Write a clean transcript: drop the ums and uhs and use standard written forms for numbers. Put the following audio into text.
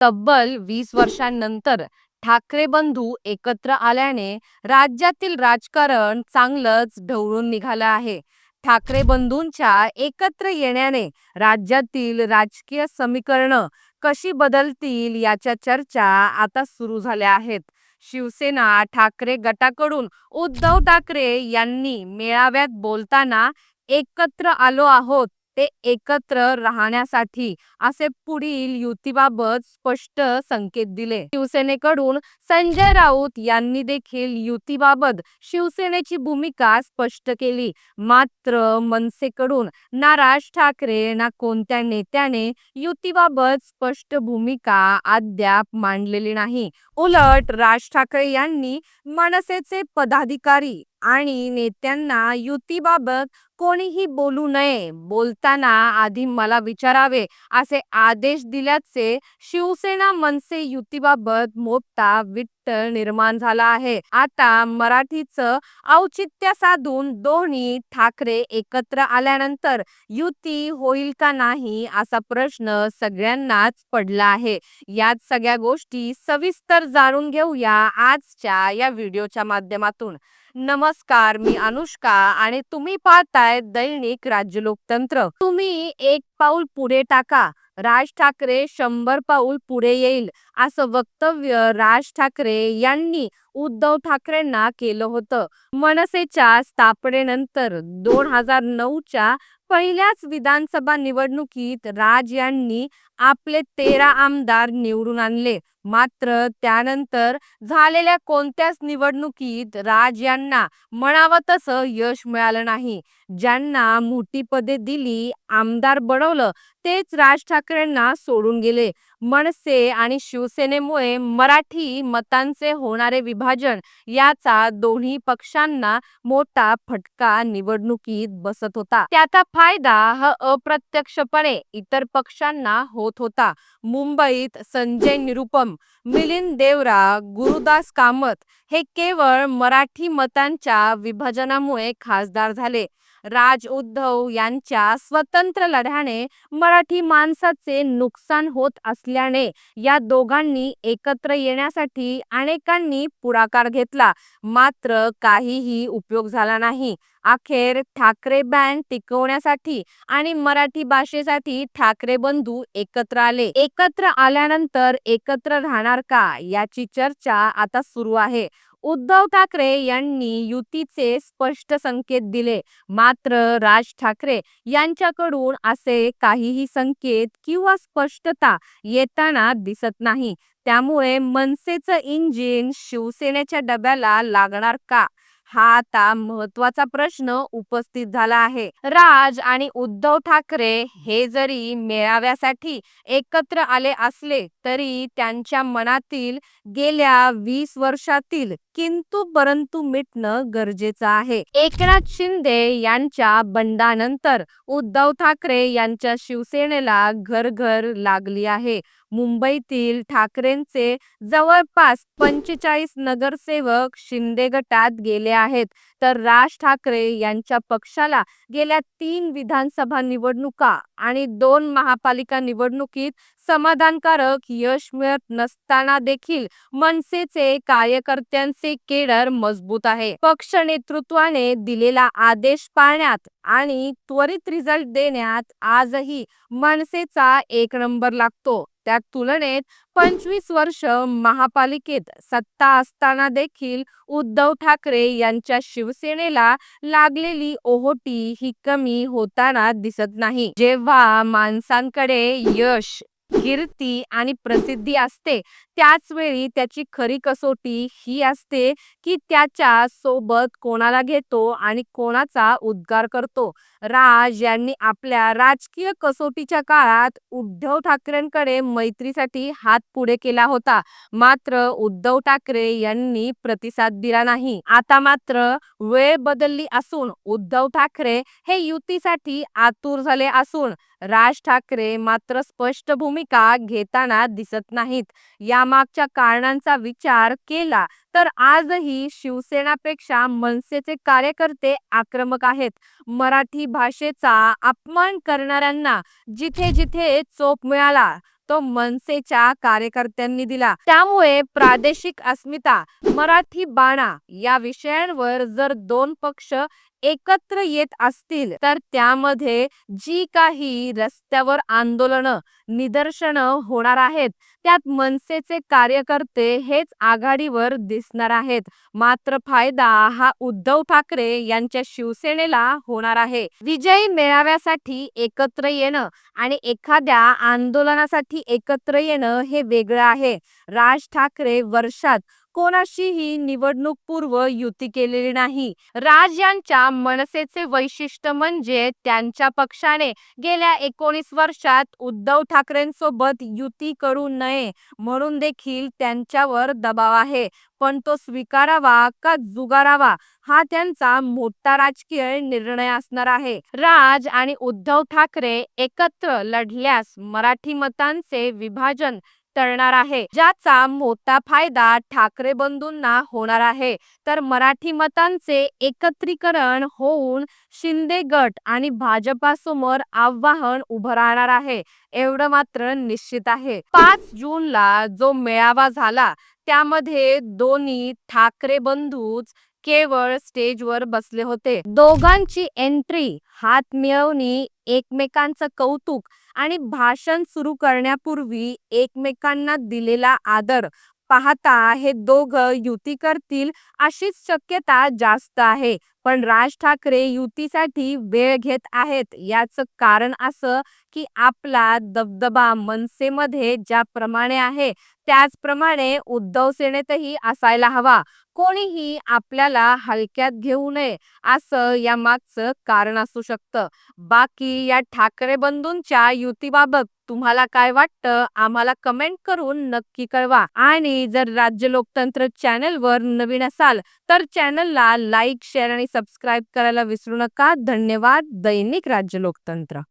तब्बल 20 वर्षांनंतर ठाकरे बंधू एकत्र आल्याने राज्यातील राजकारण चांगलंच ढवळून निघालं आहे. ठाकरे बंधूंच्या एकत्र येण्याने राज्यातील राजकीय समीकरणं कशी बदलतील याच्या चर्चा आता सुरू झाल्या आहेत. शिवसेना ठाकरे गटाकडून उद्धव ठाकरे यांनी मेळाव्यात बोलताना एकत्र आलो आहोत ते एकत्र राहण्यासाठी असे पुढील युतीबाबत स्पष्ट संकेत दिले. शिवसेनेकडून संजय राऊत यांनी देखील युतीबाबत शिवसेनेची भूमिका स्पष्ट केली. मात्र मनसेकडून ना राज ठाकरे ना कोणत्या नेत्याने युतीबाबत स्पष्ट भूमिका अद्याप मांडलेली नाही. उलट राज ठाकरे यांनी मनसेचे पदाधिकारी आणि नेत्यांना युतीबाबत कोणीही बोलू नये, बोलताना आधी मला विचारावे असे आदेश दिल्याचे शिवसेना मनसे युतीबाबत मोठा विट्टळ निर्माण झाला आहे. आता मराठीचं औचित्य साधून दोन्ही ठाकरे एकत्र आल्यानंतर युती होईल का नाही असा प्रश्न सगळ्यांनाच पडला आहे. यात सगळ्या गोष्टी सविस्तर जाणून घेऊया आजच्या या व्हिडिओच्या माध्यमातून. नमस्कार, मी अनुष्का आणि तुम्ही पाहताय दैनिक राज्य लोकतंत्र. तुम्ही एक पाऊल पुढे टाका, राज ठाकरे 100 पाऊल पुढे येईल असं वक्तव्य राज ठाकरे यांनी उद्धव ठाकरेंना केलं होतं. मनसेच्या स्थापनेनंतर 2009च्या पहिल्याच विधानसभा निवडणुकीत राज यांनी आपले 13 आमदार निवडून आणले. मात्र त्यानंतर झालेल्या कोणत्याच निवडणुकीत राज यांना म्हणावं तसं यश मिळालं नाही. ज्यांना मोठी पदे दिली, आमदार बनवलं तेच राज ठाकरेंना सोडून गेले. मनसे आणि शिवसेनेमुळे मराठी मतांचे होणारे विभाजन याचा दोन्ही पक्षांना मोठा फटका निवडणुकीत बसत होता. त्याचा फायदा हा अप्रत्यक्षपणे इतर पक्षांना होत होता. मुंबईत संजय निरुपम, मिलिंद देवरा, गुरुदास कामत हे केवळ मराठी मतांच्या विभाजनामुळे खासदार झाले. राज उद्धव यांच्या स्वतंत्र लढ्याने मराठी माणसाचे नुकसान होत असल्याने या दोघांनी एकत्र येण्यासाठी अनेकांनी पुढाकार घेतला. मात्र काहीही उपयोग झाला नाही. अखेर ठाकरे बँड टिकवण्यासाठी आणि मराठी भाषेसाठी ठाकरे बंधू एकत्र आले. एकत्र आल्यानंतर एकत्र राहणार का याची चर्चा आता सुरू आहे. उद्धव ठाकरे यांनी युतीचे स्पष्ट संकेत दिले. मात्र राज ठाकरे यांच्याकडून असे काहीही संकेत किंवा स्पष्टता येताना दिसत नाही. त्यामुळे मनसेचं इंजिन शिवसेनेच्या डब्याला लागणार का हा आता महत्त्वाचा प्रश्न उपस्थित झाला आहे. राज आणि उद्धव ठाकरे हे जरी मेळाव्यासाठी एकत्र आले असले तरी त्यांच्या मनातील गेल्या 20 वर्षातील किंतु परंतु मिटणं गरजेचं आहे. एकनाथ शिंदे यांच्या बंडानंतर उद्धव ठाकरे यांच्या शिवसेनेला घर लागली आहे. मुंबईतील ठाकरेंचे जवळपास 45 नगरसेवक शिंदे गटात गेले आहेत, तर राज ठाकरे यांच्या पक्षाला गेल्या 3 विधानसभा निवडणुका आणि 2 महापालिका निवडणुकीत समाधानकारक यश मिळत नसताना देखील मनसेचे कार्यकर्त्यांचे केडर मजबूत आहे. पक्ष नेतृत्वाने दिलेला आदेश पाळण्यात आणि त्वरित रिझल्ट देण्यात आजही मनसेचा 1 नंबर लागतो. त्या तुलनेत 25 वर्ष महापालिकेत सत्ता असताना देखील उद्धव ठाकरे यांच्या शिवसेनेला लागलेली ओहोटी ही कमी होताना दिसत नाही. जेव्हा माणसांकडे यश, कीर्ती आणि प्रसिद्धी असते त्याच वेळी त्याची खरी कसोटी ही असते की त्याच्या सोबत कोणाला घेतो आणि कोणाचा उद्गार करतो. राज यांनी आपल्या राजकीय कसोटीच्या काळात उद्धव ठाकरेंकडे मैत्रीसाठी हात पुढे केला होता. मात्र उद्धव ठाकरे यांनी प्रतिसाद दिला नाही. आता मात्र वेळ बदलली असून उद्धव ठाकरे हे युतीसाठी आतुर झाले असून राज ठाकरे मात्र स्पष्ट भूमिका घेताना दिसत नाहीत. यामागच्या कारणांचा विचार केला तर आजही शिवसेनापेक्षा मनसेचे कार्यकर्ते आक्रमक आहेत. मराठी भाषेचा अपमान करणाऱ्यांना जिथे जिथे चोप मिळाला तो मनसेच्या कार्यकर्त्यांनी दिला. त्यामुळे प्रादेशिक अस्मिता, मराठी बाणा या विषयांवर जर दोन पक्ष एकत्र येत असतील तर त्यामध्ये जी काही रस्त्यावर आंदोलनं, निदर्शनं होणार आहेत, त्यात मनसेचे कार्यकर्ते हेच आघाडीवर दिसणार आहेत. मात्र फायदा हा उद्धव ठाकरे यांच्या शिवसेनेला होणार आहे. विजयी मेळाव्यासाठी एकत्र येणं आणि एखाद्या आंदोलनासाठी एकत्र येणं हे वेगळं आहे. राज ठाकरे वर्षात कोणाशीही निवडणूकपूर्व युती केलेली नाही. राज यांच्या मनसेचे वैशिष्ट्य म्हणजे त्यांच्या पक्षाने गेल्या 19 वर्षात उद्धव ठाकरेंसोबत युती करू नये म्हणून देखील त्यांच्यावर दबाव आहे. पण तो स्वीकारावा का जुगारावा हा त्यांचा मोठा राजकीय निर्णय असणार आहे. राज आणि उद्धव ठाकरे एकत्र लढल्यास मराठी मतांचे विभाजन टळणार आहे, ज्याचा मोठा फायदा ठाकरे बंधूंना होणार आहे. तर मराठी मतांचे एकत्रीकरण होऊन शिंदे गट आणि भाजपासमोर आव्हान उभं राहणार आहे, एवढं मात्र निश्चित आहे. 5 जूनला जो मेळावा झाला त्यामध्ये दोन्ही ठाकरे बंधूच केवळ स्टेजवर बसले होते. दोघांची एंट्री, हात मिळवणी, एकमेकांचं कौतुक आणि भाषण सुरू करण्यापूर्वी एकमेकांना दिलेला आदर पाहता हे दोघं युती करतील अशीच शक्यता जास्त आहे. पण राज ठाकरे युतीसाठी वेळ घेत आहेत. याचं कारण असं की आपला दबदबा मनसेमध्ये ज्याप्रमाणे आहे त्याचप्रमाणे उद्धव सेनेतही असायला हवा. कोणीही आपल्याला हलक्यात घेऊ नये असं यामागचं कारण असू शकतं. बाकी या ठाकरे बंधूंच्या युतीबाबत तुम्हाला काय वाटतं आम्हाला कमेंट करून नक्की कळवा. आणि जर राज्य लोकतंत्र चॅनलवर नवीन असाल तर चॅनलला लाईक, शेअर आणि सबस्क्राईब करायला विसरू नका. धन्यवाद. दैनिक राज्य लोकतंत्र.